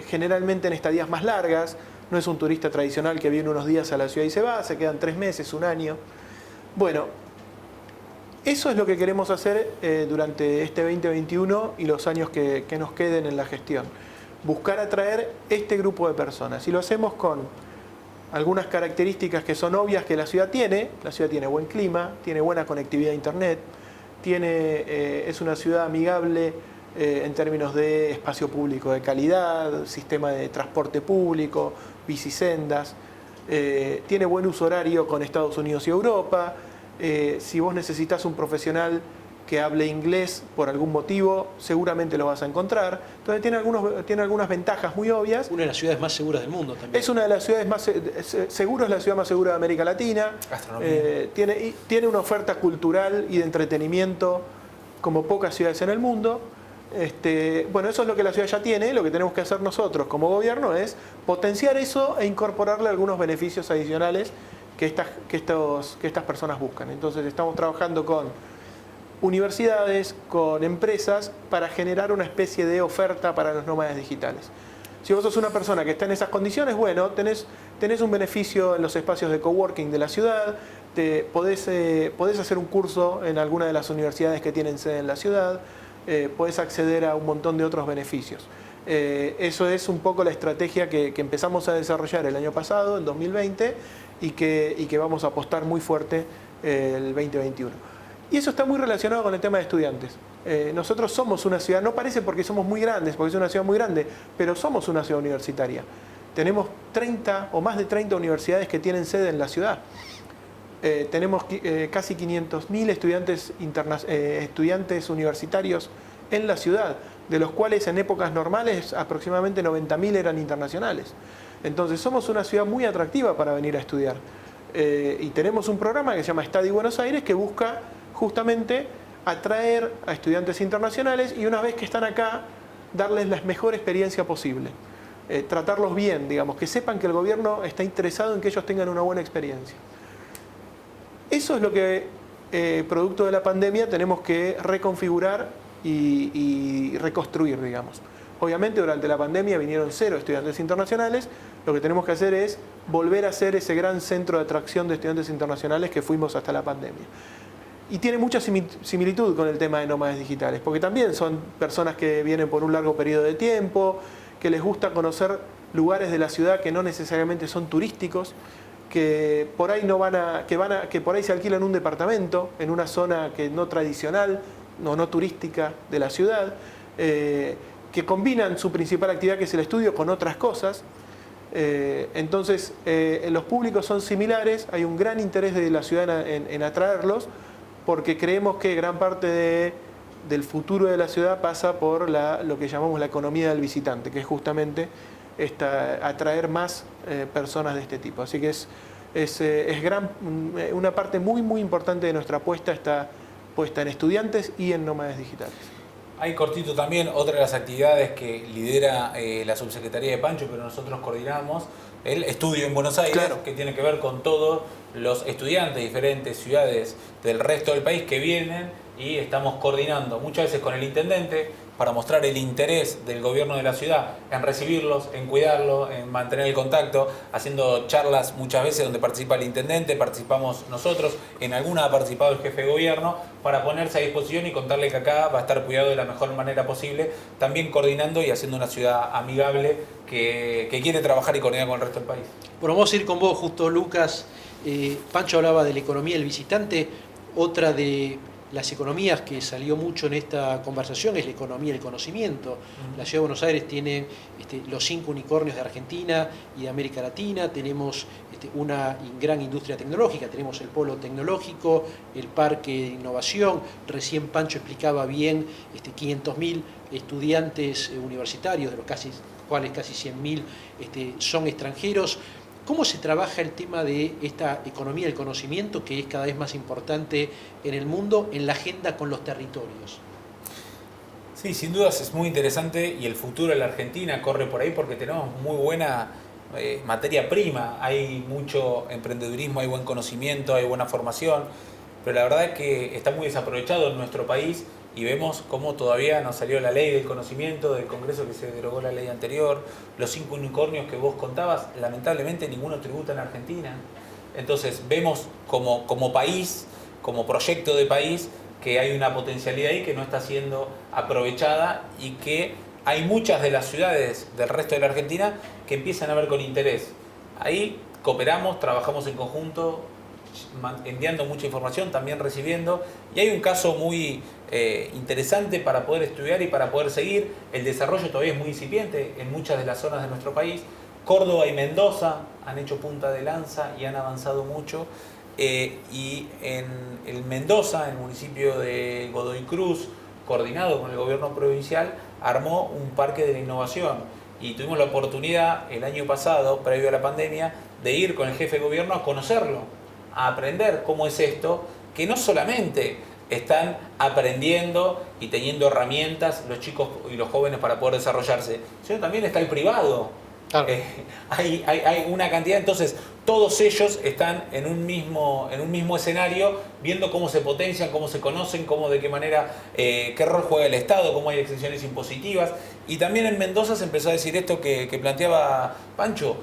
generalmente en estadías más largas. No es un turista tradicional que viene unos días a la ciudad y se va, se quedan 3 meses, un año. Bueno, eso es lo que queremos hacer durante este 2021 y los años que nos queden en la gestión. Buscar atraer este grupo de personas y lo hacemos con algunas características que son obvias que la ciudad tiene. La ciudad tiene buen clima, tiene buena conectividad a internet, es una ciudad amigable en términos de espacio público de calidad, sistema de transporte público, bicisendas, tiene buen uso horario con Estados Unidos y Europa. Si vos necesitas un profesional que hable inglés por algún motivo, seguramente lo vas a encontrar. Entonces tiene algunas ventajas muy obvias. Una de las ciudades más seguras del mundo también. Es una de las ciudades más seguras, es la ciudad más segura de América Latina. Tiene una oferta cultural y de entretenimiento como pocas ciudades en el mundo. Bueno, eso es lo que la ciudad ya tiene. Lo que tenemos que hacer nosotros como gobierno es potenciar eso e incorporarle algunos beneficios adicionales que estas personas buscan. Entonces estamos trabajando con universidades, con empresas, para generar una especie de oferta para los nómadas digitales. Si vos sos una persona que está en esas condiciones, bueno, tenés un beneficio en los espacios de coworking de la ciudad, podés hacer un curso en alguna de las universidades que tienen sede en la ciudad, podés acceder a un montón de otros beneficios. Eso es un poco la estrategia que empezamos a desarrollar el año pasado, el 2020, y que vamos a apostar muy fuerte el 2021. Y eso está muy relacionado con el tema de estudiantes. Nosotros somos una ciudad, no parece porque somos muy grandes, porque es una ciudad muy grande, pero somos una ciudad universitaria. Tenemos 30 o más de 30 universidades que tienen sede en la ciudad. Tenemos casi 500.000 estudiantes universitarios en la ciudad, de los cuales en épocas normales aproximadamente 90.000 eran internacionales. Entonces somos una ciudad muy atractiva para venir a estudiar. Y tenemos un programa que se llama Study Buenos Aires que busca justamente atraer a estudiantes internacionales y una vez que están acá, darles la mejor experiencia posible. tratarlos bien, digamos, que sepan que el gobierno está interesado en que ellos tengan una buena experiencia. Eso es lo que, producto de la pandemia, tenemos que reconfigurar y reconstruir, digamos. Obviamente durante la pandemia vinieron 0 estudiantes internacionales. Lo que tenemos que hacer es volver a ser ese gran centro de atracción de estudiantes internacionales que fuimos hasta la pandemia. Y tiene mucha similitud con el tema de nómades digitales, porque también son personas que vienen por un largo periodo de tiempo, que les gusta conocer lugares de la ciudad que no necesariamente son turísticos, que por ahí que por ahí se alquilan un departamento en una zona que no tradicional, no turística de la ciudad, que combinan su principal actividad, que es el estudio, con otras cosas. Entonces, los públicos son similares, hay un gran interés de la ciudad en atraerlos, porque creemos que gran parte del futuro de la ciudad pasa por lo que llamamos la economía del visitante, que es justamente atraer más personas de este tipo. Así que una parte muy, muy importante de nuestra apuesta está puesta en estudiantes y en nómades digitales. Hay cortito también, otra de las actividades que lidera la subsecretaría de Pancho, pero nosotros coordinamos, el estudio en Buenos Aires, claro, que tiene que ver con todos los estudiantes de diferentes ciudades del resto del país que vienen, y estamos coordinando muchas veces con el intendente para mostrar el interés del gobierno de la ciudad en recibirlos, en cuidarlos, en mantener el contacto, haciendo charlas muchas veces donde participa el intendente, participamos nosotros, en alguna ha participado el jefe de gobierno, para ponerse a disposición y contarle que acá va a estar cuidado de la mejor manera posible, también coordinando y haciendo una ciudad amigable que quiere trabajar y coordinar con el resto del país. Bueno, vamos a ir con vos justo, Lucas. Pancho hablaba de la economía del visitante. Otra de las economías que salió mucho en esta conversación es la economía del conocimiento. La Ciudad de Buenos Aires tiene los 5 unicornios de Argentina y de América Latina. Tenemos una gran industria tecnológica, tenemos el polo tecnológico, el parque de innovación. Recién Pancho explicaba bien 500.000 estudiantes universitarios, de los cuales casi 100.000 son extranjeros. ¿Cómo se trabaja el tema de esta economía del conocimiento, que es cada vez más importante en el mundo, en la agenda con los territorios? Sí, sin dudas es muy interesante, y el futuro de la Argentina corre por ahí porque tenemos muy buena materia prima. Hay mucho emprendedurismo, hay buen conocimiento, hay buena formación, pero la verdad es que está muy desaprovechado en nuestro país, y vemos cómo todavía no salió la ley del conocimiento del Congreso, que se derogó la ley anterior. Los 5 unicornios que vos contabas, lamentablemente ninguno tributa en Argentina. Entonces vemos como país, como proyecto de país, que hay una potencialidad ahí que no está siendo aprovechada, y que hay muchas de las ciudades del resto de la Argentina que empiezan a ver con interés. Ahí cooperamos, trabajamos en conjunto, enviando mucha información, también recibiendo, y hay un caso muy interesante para poder estudiar y para poder seguir. El desarrollo todavía es muy incipiente en muchas de las zonas de nuestro país. Córdoba y Mendoza han hecho punta de lanza y han avanzado mucho, y en el Mendoza, en el municipio de Godoy Cruz, coordinado con el gobierno provincial, armó un parque de la innovación, y tuvimos la oportunidad el año pasado, previo a la pandemia, de ir con el jefe de gobierno a conocerlo, a aprender cómo es esto, que no solamente están aprendiendo y teniendo herramientas los chicos y los jóvenes para poder desarrollarse, sino también está el privado. Claro. Hay una cantidad, entonces todos ellos están en un mismo escenario, viendo cómo se potencian, cómo se conocen, de qué manera, qué rol juega el Estado, cómo hay exenciones impositivas. Y también en Mendoza se empezó a decir esto que planteaba Pancho.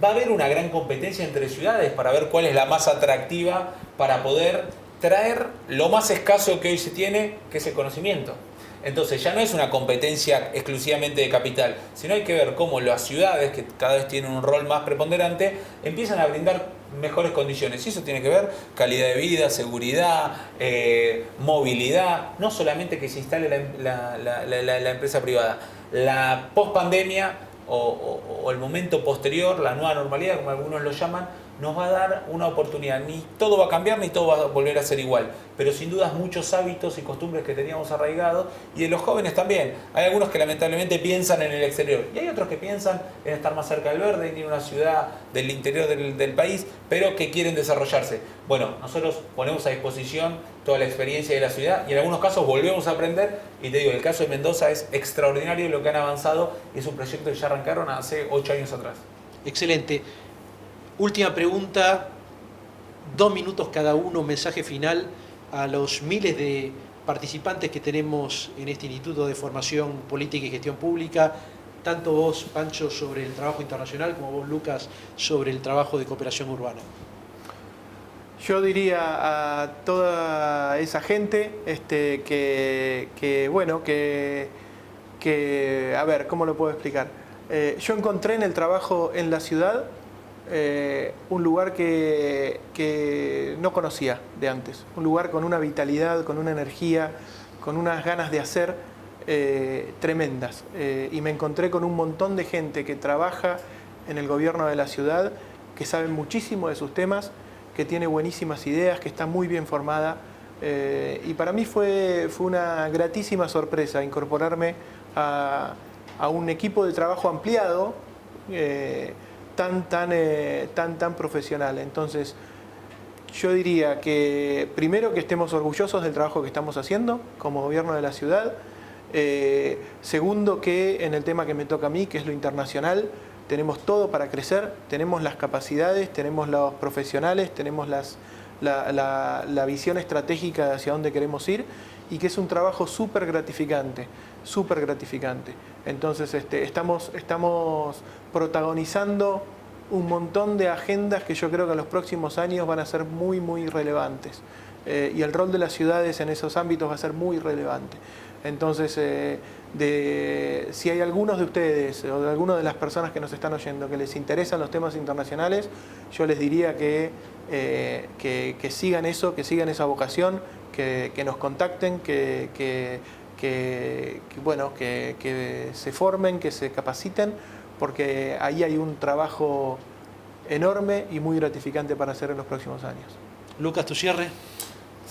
Va a haber una gran competencia entre ciudades para ver cuál es la más atractiva para poder traer lo más escaso que hoy se tiene, que es el conocimiento. Entonces ya no es una competencia exclusivamente de capital, sino hay que ver cómo las ciudades, que cada vez tienen un rol más preponderante, empiezan a brindar mejores condiciones. Y eso tiene que ver calidad de vida, seguridad, movilidad, no solamente que se instale la empresa privada. La pospandemia o el momento posterior, la nueva normalidad, como algunos lo llaman, nos va a dar una oportunidad. Ni todo va a cambiar, ni todo va a volver a ser igual, pero sin dudas muchos hábitos y costumbres que teníamos arraigados, y de los jóvenes también. Hay algunos que lamentablemente piensan en el exterior, y hay otros que piensan en estar más cerca del verde, en ir a una ciudad del interior del país, pero que quieren desarrollarse. Bueno, nosotros ponemos a disposición toda la experiencia de la ciudad, y en algunos casos volvemos a aprender, y te digo, el caso de Mendoza es extraordinario lo que han avanzado, y es un proyecto que ya arrancaron hace 8 años atrás. Excelente. Última pregunta, 2 minutos cada uno, mensaje final a los miles de participantes que tenemos en este Instituto de Formación Política y Gestión Pública, tanto vos, Pancho, sobre el trabajo internacional, como vos, Lucas, sobre el trabajo de cooperación urbana. Yo diría a toda esa gente a ver, ¿cómo lo puedo explicar? Yo encontré en el trabajo en la ciudad un lugar que no conocía de antes, un lugar con una vitalidad, con una energía, con unas ganas de hacer tremendas, y me encontré con un montón de gente que trabaja en el gobierno de la ciudad, que sabe muchísimo de sus temas, que tiene buenísimas ideas, que está muy bien formada, y para mí fue una gratísima sorpresa incorporarme a un equipo de trabajo ampliado, tan profesional. Entonces, yo diría que primero que estemos orgullosos del trabajo que estamos haciendo como gobierno de la ciudad. Segundo, que en el tema que me toca a mí, que es lo internacional, tenemos todo para crecer, tenemos las capacidades, tenemos los profesionales, tenemos la visión estratégica de hacia dónde queremos ir, y que es un trabajo súper gratificante. Entonces estamos protagonizando un montón de agendas que yo creo que en los próximos años van a ser muy, muy relevantes. Y el rol de las ciudades en esos ámbitos va a ser muy relevante. Entonces, si hay algunos de ustedes o de algunas de las personas que nos están oyendo que les interesan los temas internacionales, yo les diría que sigan eso, que sigan esa vocación, que nos contacten, que se formen, que se capaciten, porque ahí hay un trabajo enorme y muy gratificante para hacer en los próximos años. Lucas, tu cierre.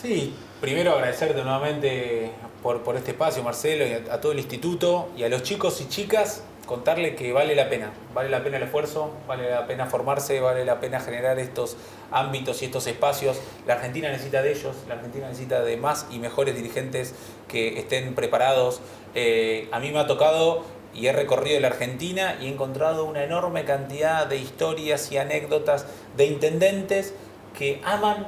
Sí, primero agradecerte nuevamente por este espacio, Marcelo, y a todo el instituto, y a los chicos y chicas, contarle que vale la pena el esfuerzo, vale la pena formarse, vale la pena generar estos ámbitos y estos espacios. La Argentina necesita de ellos, la Argentina necesita de más y mejores dirigentes que estén preparados. A mí me ha tocado y he recorrido la Argentina y he encontrado una enorme cantidad de historias y anécdotas de intendentes que aman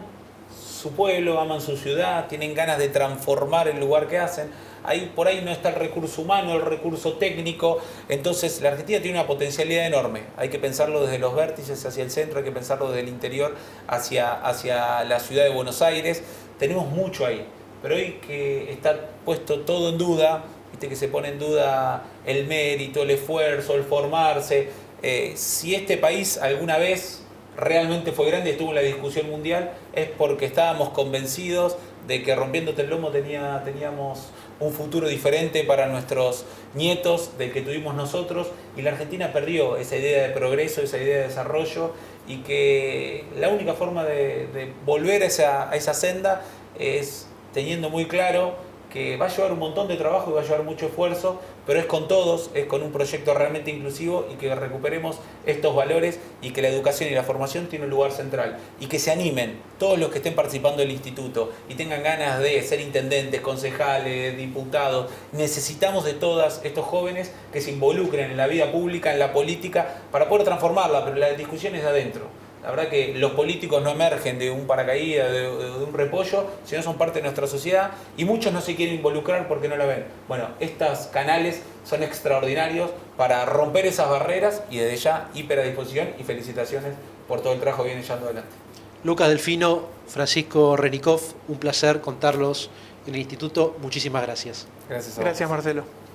su pueblo, aman su ciudad, tienen ganas de transformar el lugar que hacen. Ahí, por ahí no está el recurso humano, el recurso técnico. Entonces la Argentina tiene una potencialidad enorme. Hay que pensarlo desde los vértices hacia el centro, hay que pensarlo desde el interior hacia la ciudad de Buenos Aires. Tenemos mucho ahí, pero hay que estar puesto todo en duda. Viste que se pone en duda el mérito, el esfuerzo, el formarse. Si este país alguna vez realmente fue grande y estuvo en la discusión mundial, es porque estábamos convencidos de que rompiéndote el lomo teníamos un futuro diferente para nuestros nietos del que tuvimos nosotros, y la Argentina perdió esa idea de progreso, esa idea de desarrollo, y que la única forma de volver a esa senda es teniendo muy claro que va a llevar un montón de trabajo y va a llevar mucho esfuerzo, pero es con todos, es con un proyecto realmente inclusivo, y que recuperemos estos valores y que la educación y la formación tienen un lugar central, y que se animen todos los que estén participando del instituto y tengan ganas de ser intendentes, concejales, diputados. Necesitamos de todos estos jóvenes que se involucren en la vida pública, en la política, para poder transformarla, pero la discusión es de adentro. La verdad que los políticos no emergen de un paracaídas, de un repollo, sino son parte de nuestra sociedad, y muchos no se quieren involucrar porque no la ven. Bueno, estos canales son extraordinarios para romper esas barreras, y desde ya hiper a disposición, y felicitaciones por todo el trabajo que vienen llevando adelante. Lucas Delfino, Francisco Renikov, un placer contarlos en el instituto. Muchísimas gracias. Gracias a vos. Gracias, Marcelo.